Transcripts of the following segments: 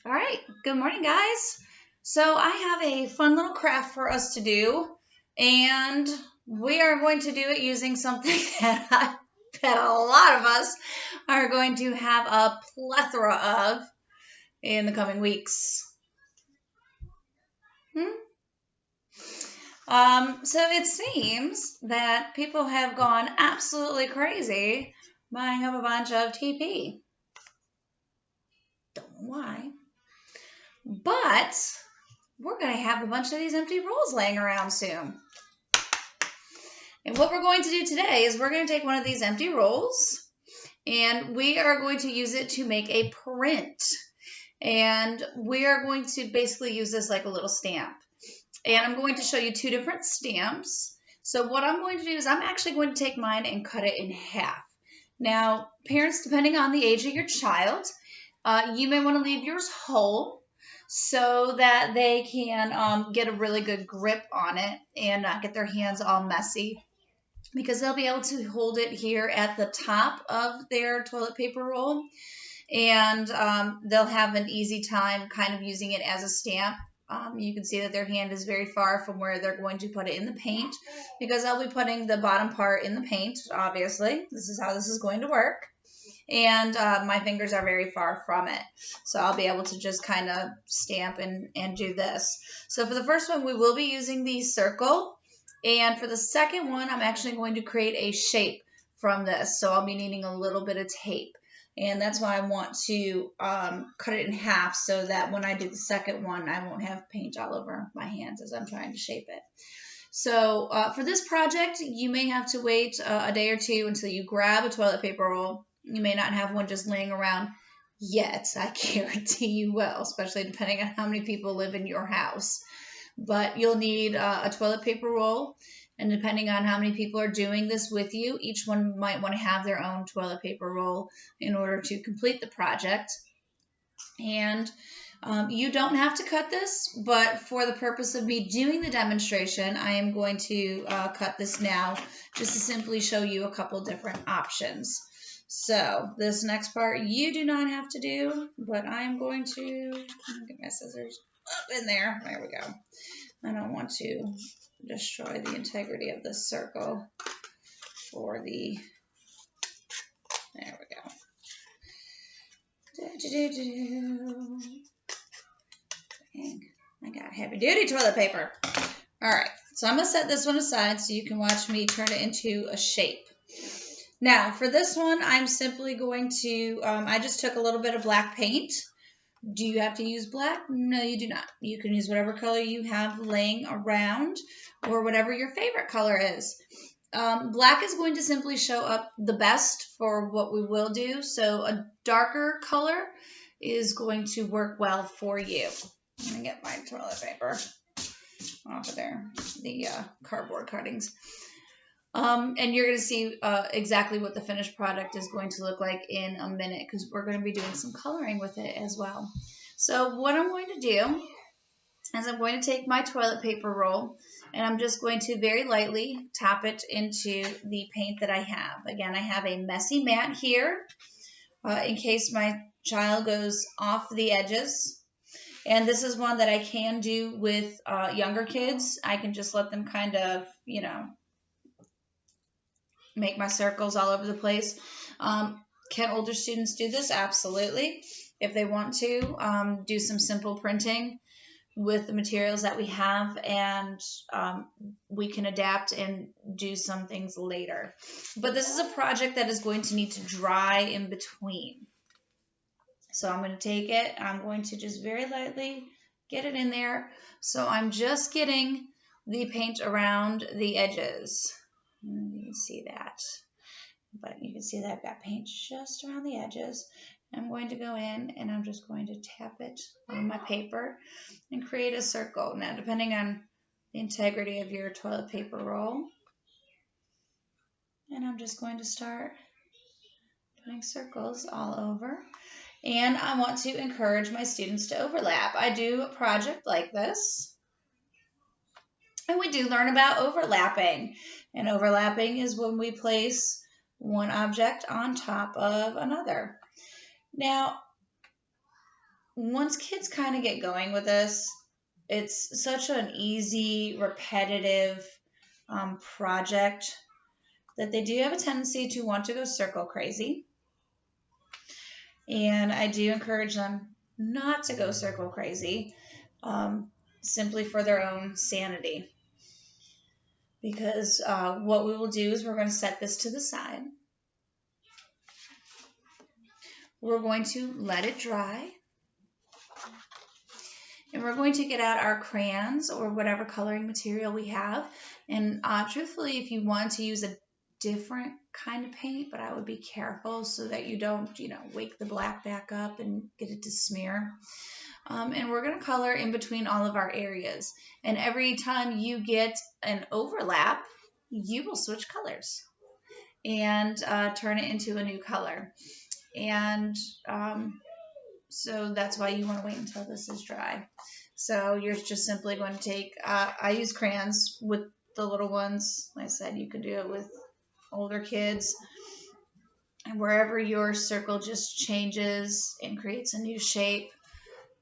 All right, good morning, guys. So I have a fun little craft for us to do, and we are going to do it using something that I bet a lot of us are going to have a plethora of in the coming weeks. So it seems that people have gone absolutely crazy buying up a bunch of TP. Don't know why. But we're going to have a bunch of these empty rolls laying around soon. And what we're going to do today is we're going to take one of these empty rolls and we are going to use it to make a print. And we are going to basically use this like a little stamp. And I'm going to show you two different stamps. So what I'm going to do is I'm actually going to take mine and cut it in half. Now, parents, depending on the age of your child, you may want to leave yours whole so that they can get a really good grip on it and not get their hands all messy, because they'll be able to hold it here at the top of their toilet paper roll, and they'll have an easy time kind of using it as a stamp. You can see that their hand is very far from where they're going to put it in the paint, because I'll be putting the bottom part in the paint, obviously. This is how this is going to work. And my fingers are very far from it. So I'll be able to just kind of stamp and do this. So for the first one, we will be using the circle. And for the second one, I'm actually going to create a shape from this. So I'll be needing a little bit of tape. And that's why I want to cut it in half so that when I do the second one, I won't have paint all over my hands as I'm trying to shape it. So for this project, you may have to wait a day or two until you grab a toilet paper roll. You may not have one just laying around yet. I guarantee you will, especially depending on how many people live in your house. But you'll need a toilet paper roll, and depending on how many people are doing this with you, each one might want to have their own toilet paper roll in order to complete the project. And you don't have to cut this, but for the purpose of me doing the demonstration, I am going to cut this now just to simply show you a couple different options. So this next part you do not have to do, but I am going to get my scissors up in there. There we go. I don't want to destroy the integrity of this circle for the, there we go. I got heavy duty toilet paper. All right, so I'm gonna set this one aside so you can watch me turn it into a shape. Now for this one, I'm simply going to, I just took a little bit of black paint. Do you have to use black? No, you do not. You can use whatever color you have laying around or whatever your favorite color is. Black is going to simply show up the best for what we will do. So a darker color is going to work well for you. I'm going to get my toilet paper off of there, the cardboard cuttings. And you're going to see exactly what the finished product is going to look like in a minute, because we're going to be doing some coloring with it as well. So what I'm going to do is I'm going to take my toilet paper roll and I'm just going to very lightly tap it into the paint that I have. Again, I have a messy mat here in case my child goes off the edges. And this is one that I can do with younger kids. I can just let them kind of, you know, make my circles all over the place. Can older students do this? Absolutely. If they want to, do some simple printing with the materials that we have, and we can adapt and do some things later. But this is a project that is going to need to dry in between. So I'm going to take it, I'm going to just very lightly get it in there. So I'm just getting the paint around the edges. You can see that, but you can see that I've got paint just around the edges. I'm going to go in and I'm just going to tap it on my paper and create a circle. Now, depending on the integrity of your toilet paper roll, and I'm just going to start putting circles all over. And I want to encourage my students to overlap. I do a project like this, and we do learn about overlapping. And overlapping is when we place one object on top of another. Now, once kids kind of get going with this, it's such an easy, repetitive project that they do have a tendency to want to go circle crazy. And I do encourage them not to go circle crazy, simply for their own sanity. Because what we will do is we're going to set this to the side. We're going to let it dry. And we're going to get out our crayons or whatever coloring material we have. And truthfully, if you want to use a different kind of paint, but I would be careful so that you don't, wake the black back up and get it to smear. And we're going to color in between all of our areas. And every time you get an overlap, you will switch colors and turn it into a new color. And so that's why you want to wait until this is dry. So you're just simply going to take, I use crayons with the little ones. Like I said, you could do it with older kids. And wherever your circle just changes and creates a new shape,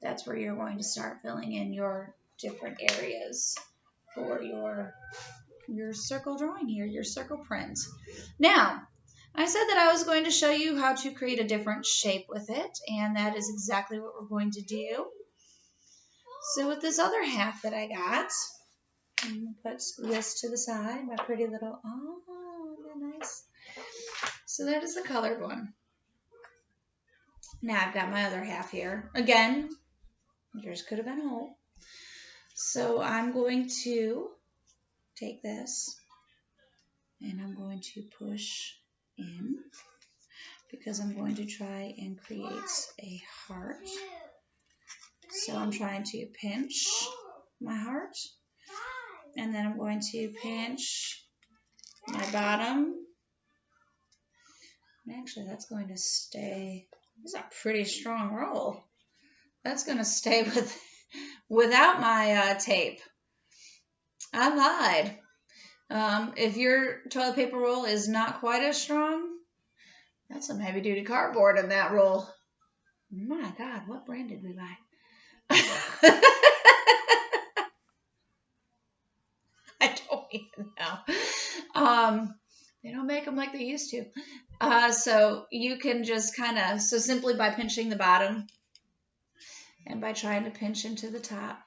that's where you're going to start filling in your different areas for your circle drawing here, your circle print. Now, I said that I was going to show you how to create a different shape with it, and that is exactly what we're going to do. So with this other half that I got, I'm going to put this to the side, my pretty little, oh, isn't that nice? So that is the colored one. Now I've got my other half here. Again, yours could have been whole. So I'm going to take this and I'm going to push in because I'm going to try and create a heart. So I'm trying to pinch my heart, and then I'm going to pinch my bottom. And actually, that's going to stay. This is a pretty strong roll. That's going to stay without my tape. I lied. If your toilet paper roll is not quite as strong, that's some heavy duty cardboard in that roll. My God, what brand did we buy? I don't even know. They don't make them like they used to. So you can just so simply by pinching the bottom and by trying to pinch into the top,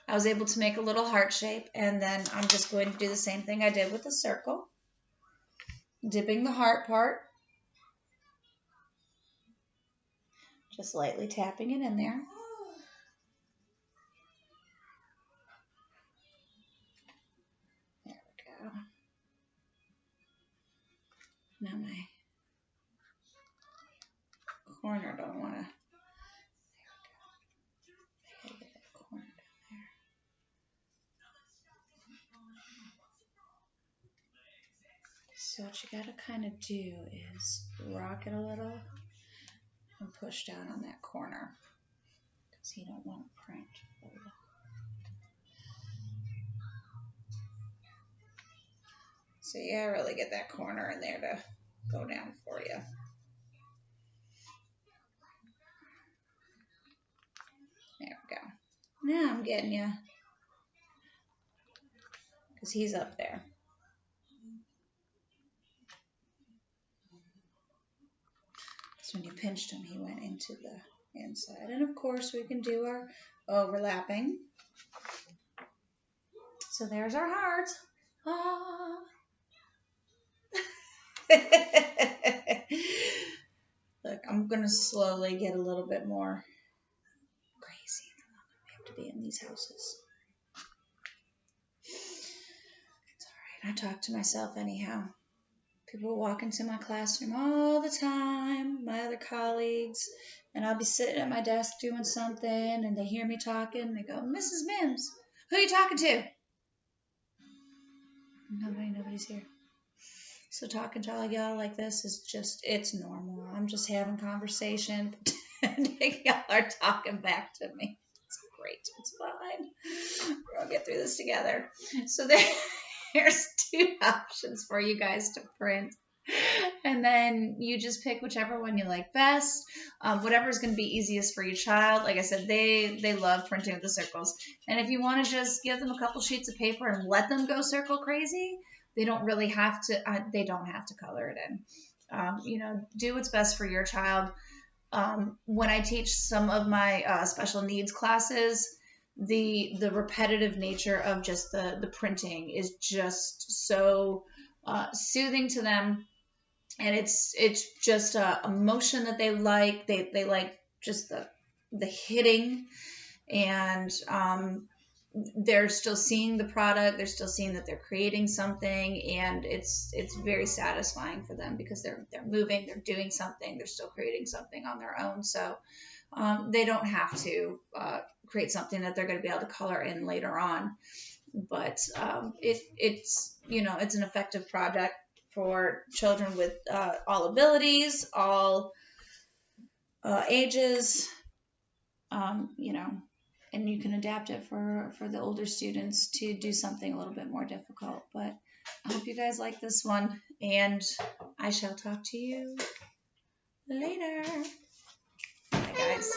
I was able to make a little heart shape. And then I'm just going to do the same thing I did with the circle, dipping the heart part, just lightly tapping it in there. There we go. Now my corner don't want to. There we go. I gotta get that corner down there. So what you gotta kind of do is rock it a little and push down on that corner because you don't want to print. So you gotta really get that corner in there to go down for you. There we go. Now I'm getting you because he's up there. So when you pinched him, he went into the inside. And of course, we can do our overlapping. So there's our heart. Ah. Look, I'm going to slowly get a little bit more crazy. We have to be in these houses. It's all right. I talk to myself anyhow. People walk into my classroom all the time, my other colleagues, and I'll be sitting at my desk doing something, and they hear me talking, and they go, Mrs. Mims, who are you talking to? Nobody's here. So talking to all y'all like this is just, it's normal. I'm just having conversation, pretending y'all are talking back to me. It's great. It's fine. We're going to get through this together. So there's two options for you guys to print. And then you just pick whichever one you like best, whatever is going to be easiest for your child. Like I said, they love printing with the circles. And if you want to just give them a couple sheets of paper and let them go circle crazy, they don't really have to. They don't have to color it in. Do what's best for your child. When I teach some of my special needs classes, the repetitive nature of just the printing is just so soothing to them, and it's just a motion that they like. They like just the hitting, and they're still seeing the product. They're still seeing that they're creating something, and it's very satisfying for them because they're moving, they're doing something, they're still creating something on their own. So they don't have to create something that they're going to be able to color in later on. But it's an effective project for children with all abilities, all ages, and you can adapt it for the older students to do something a little bit more difficult. But I hope you guys like this one, and I shall talk to you later. Bye, guys.